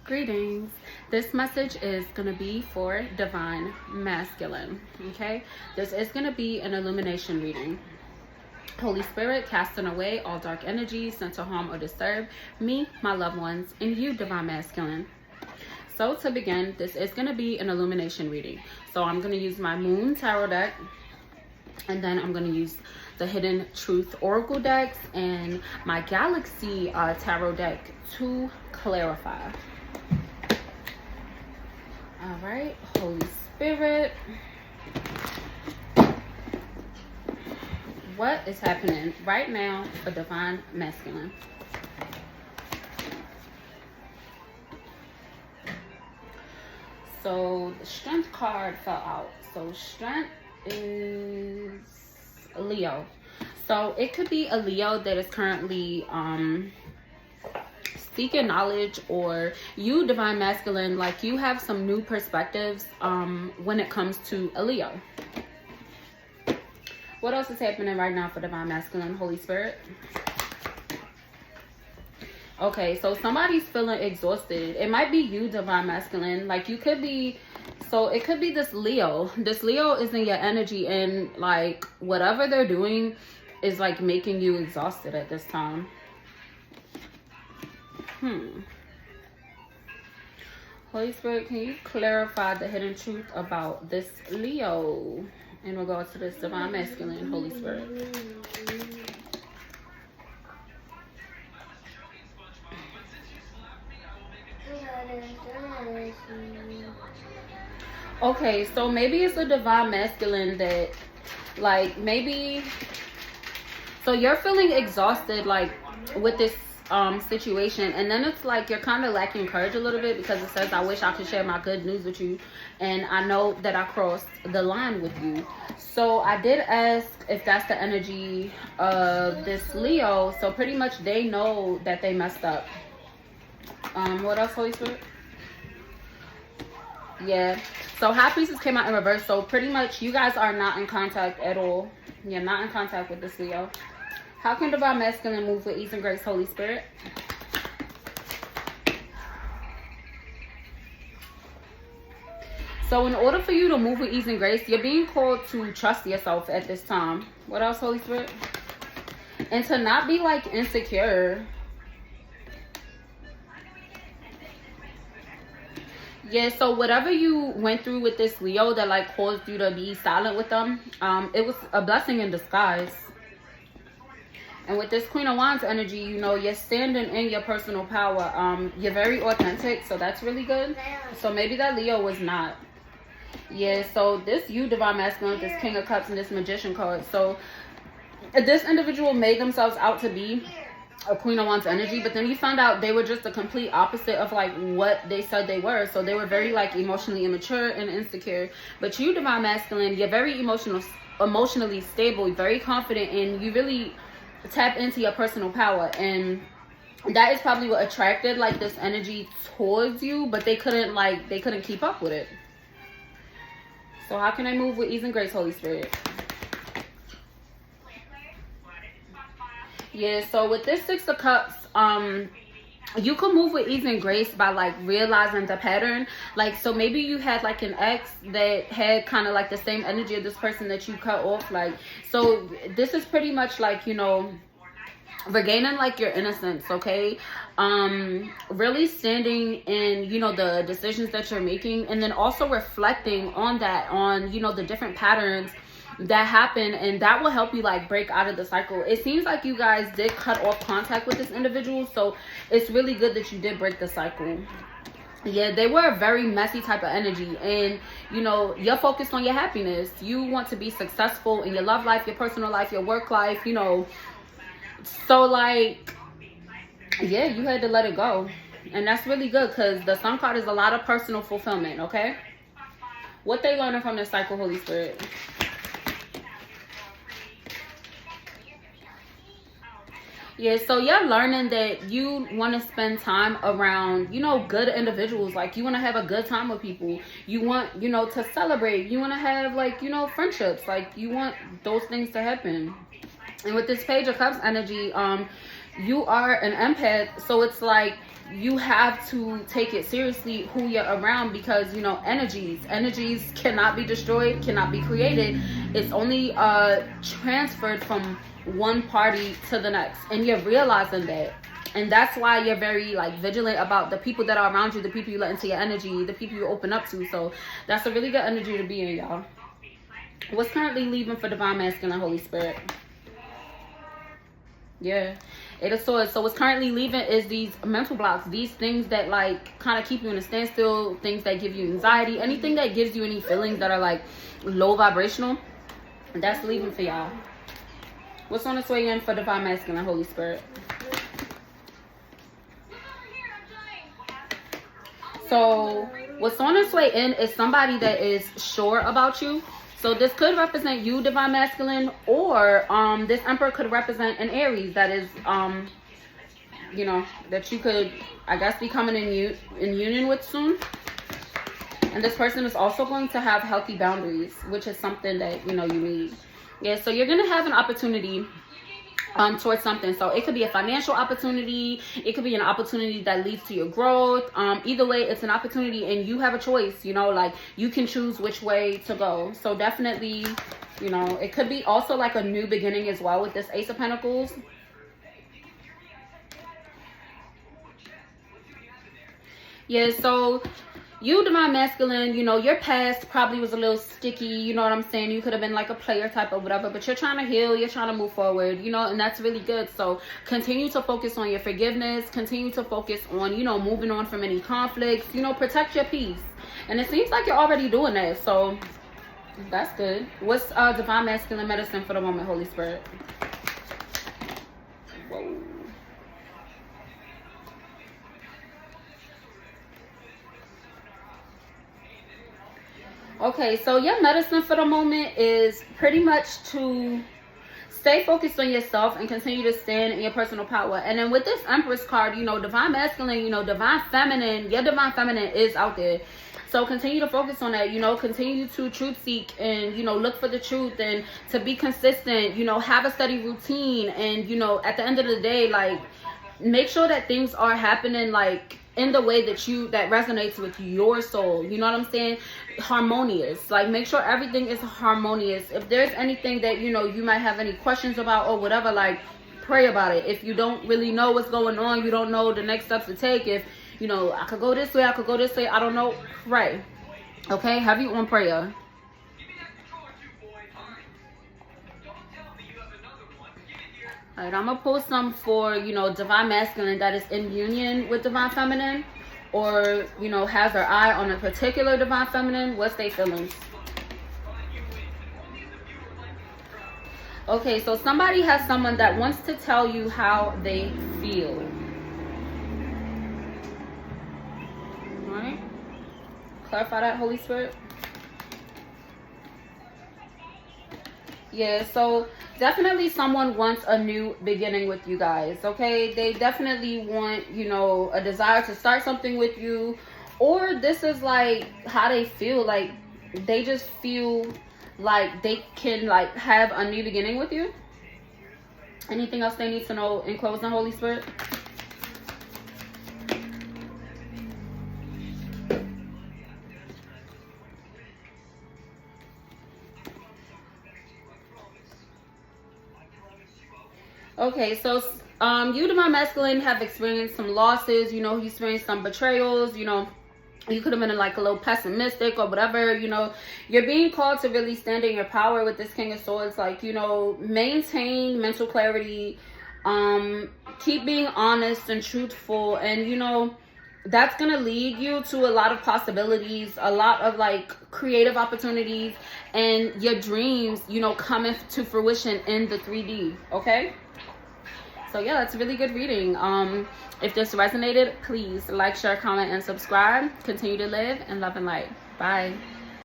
Greetings. This message is going to be for Divine Masculine. Okay, this is going to be an illumination reading. Holy Spirit, casting away all dark energies sent to harm or disturb me, my loved ones, and you, Divine Masculine. So to begin, this is going to be an illumination reading. So I'm going to use my Moon Tarot deck, and then I'm going to use the Hidden Truth Oracle decks and my Galaxy Tarot deck to clarify. All right, Holy Spirit, what is happening right now for Divine Masculine? So the Strength card fell out. So Strength is Leo. So it could be a Leo that is currently seeking knowledge, or you, Divine Masculine, like you have some new perspectives when it comes to a Leo. What else is happening right now for Divine Masculine, Holy Spirit? Okay, so somebody's feeling exhausted. It might be you, Divine Masculine. Like you could be, so it could be this Leo. This Leo is in your energy, and like whatever they're doing is like making you exhausted at this time. Holy Spirit, can you clarify the hidden truth about this Leo in regards to this Divine Masculine, Holy Spirit? Okay, so maybe it's a Divine Masculine that, like, maybe, so you're feeling exhausted, like, with this situation, and then it's like you're kind of lacking courage a little bit, because it says, I wish I could share my good news with you, and I know that I crossed the line with you. So I did ask if that's the energy of this Leo. So pretty much they know that they messed up. What else, Holy Spirit? Yeah, so High Priestess came out in reverse. So pretty much you guys are not in contact at all. You're not in contact with this Leo. How can Divine Masculine move with ease and grace, Holy Spirit? So in order for you to move with ease and grace, you're being called to trust yourself at this time. What else, Holy Spirit? And to not be like insecure. Yeah, so whatever you went through with this Leo that like caused you to be silent with them, it was a blessing in disguise. And with this Queen of Wands energy, you know, you're standing in your personal power. You're very authentic, so that's really good. So maybe that Leo was not. Yeah, so this you, Divine Masculine, this King of Cups and this Magician card. So this individual made themselves out to be a Queen of Wands energy, but then you found out they were just the complete opposite of like what they said they were. So they were very like emotionally immature and insecure. But you, Divine Masculine, you're very emotionally stable, very confident, and you really tap into your personal power, and that is probably what attracted like this energy towards you, but they couldn't keep up with it. So how can I move with ease and grace, Holy Spirit? Yeah, so with this Six of Cups, you can move with ease and grace by like realizing the pattern. Like, so maybe you had like an ex that had kind of like the same energy of this person that you cut off. Like, so this is pretty much like, you know, regaining like your innocence, okay? Really standing in, you know, the decisions that you're making, and then also reflecting on that, on, you know, the different patterns that happen, and that will help you like break out of the cycle. It seems like you guys did cut off contact with this individual, so it's really good that you did break the cycle. Yeah, they were a very messy type of energy, and you know, you're focused on your happiness. You want to be successful in your love life, your personal life, your work life, you know. So like, yeah, you had to let it go, and that's really good, because the Sun card is a lot of personal fulfillment. Okay, what they learning from this cycle, Holy Spirit? Yeah, so you're learning that you want to spend time around, you know, good individuals. Like, you want to have a good time with people. You want, you know, to celebrate. You want to have, like, you know, friendships. Like, you want those things to happen. And with this Page of Cups energy, you are an empath. So it's like you have to take it seriously who you're around, because you know, energies cannot be destroyed, cannot be created. It's only transferred from one party to the next, and you're realizing that. And that's why you're very like vigilant about the people that are around you, the people you let into your energy, the people you open up to. So that's a really good energy to be in, y'all. What's currently leaving for Divine Masculine, Holy Spirit? Yeah, Eight of Swords. So what's currently leaving is these mental blocks, these things that like kind of keep you in a standstill, things that give you anxiety, anything that gives you any feelings that are like low vibrational. That's leaving for y'all. What's on its way in for Divine Masculine, Holy Spirit? So what's on its way in is somebody that is sure about you. So this could represent you, Divine Masculine, or this Emperor could represent an Aries that is, you know, that you could, I guess, be coming in union with soon. And this person is also going to have healthy boundaries, which is something that, you know, you need. Yeah, so you're going to have an opportunity towards something. So it could be a financial opportunity, it could be an opportunity that leads to your growth. Either way, it's an opportunity and you have a choice, you know, like you can choose which way to go. So definitely, you know, it could be also like a new beginning as well with this Ace of Pentacles. Yeah, so you, Divine Masculine, you know, your past probably was a little sticky, you know what I'm saying? You could have been like a player type or whatever, but you're trying to heal, you're trying to move forward, you know, and that's really good. So continue to focus on your forgiveness, continue to focus on, you know, moving on from any conflicts, you know, protect your peace. And it seems like you're already doing that, so that's good. What's Divine Masculine medicine for the moment, Holy Spirit? Whoa. Okay, so your medicine for the moment is pretty much to stay focused on yourself and continue to stand in your personal power. And then with this Empress card, you know, Divine Masculine, you know, Divine Feminine, your Divine Feminine is out there. So continue to focus on that, you know, continue to truth seek and, you know, look for the truth and to be consistent, you know, have a steady routine. And, you know, at the end of the day, like, make sure that things are happening, like, in the way that resonates with your soul, you know what I'm saying? Harmonious. Like, make sure everything is harmonious. If there's anything that, you know, you might have any questions about or whatever, like, pray about it. If you don't really know what's going on, you don't know the next steps to take, if, you know, I could go this way, I could go this way, I don't know, pray. Okay, have you on prayer. Alright, I'm going to pull some for, you know, Divine Masculine that is in union with Divine Feminine, or, you know, has their eye on a particular Divine Feminine. What's their feelings? Okay, so somebody has someone that wants to tell you how they feel. Alright. Clarify that, Holy Spirit. Yeah, so definitely someone wants a new beginning with you guys, okay? They definitely want, you know, a desire to start something with you. Or this is like how they feel, like they just feel like they can like have a new beginning with you. Anything else they need to know in closing, Holy Spirit? Okay, so you, Divine Masculine, have experienced some losses, you know, you experienced some betrayals, you know, you could have been like a little pessimistic or whatever, you know. You're being called to really stand in your power with this King of Swords, like, you know, maintain mental clarity, keep being honest and truthful, and, you know, that's going to lead you to a lot of possibilities, a lot of like creative opportunities, and your dreams, you know, coming to fruition in the 3D, okay? So yeah, that's a really good reading. If this resonated, please like, share, comment, and subscribe. Continue to live in love and light. Bye.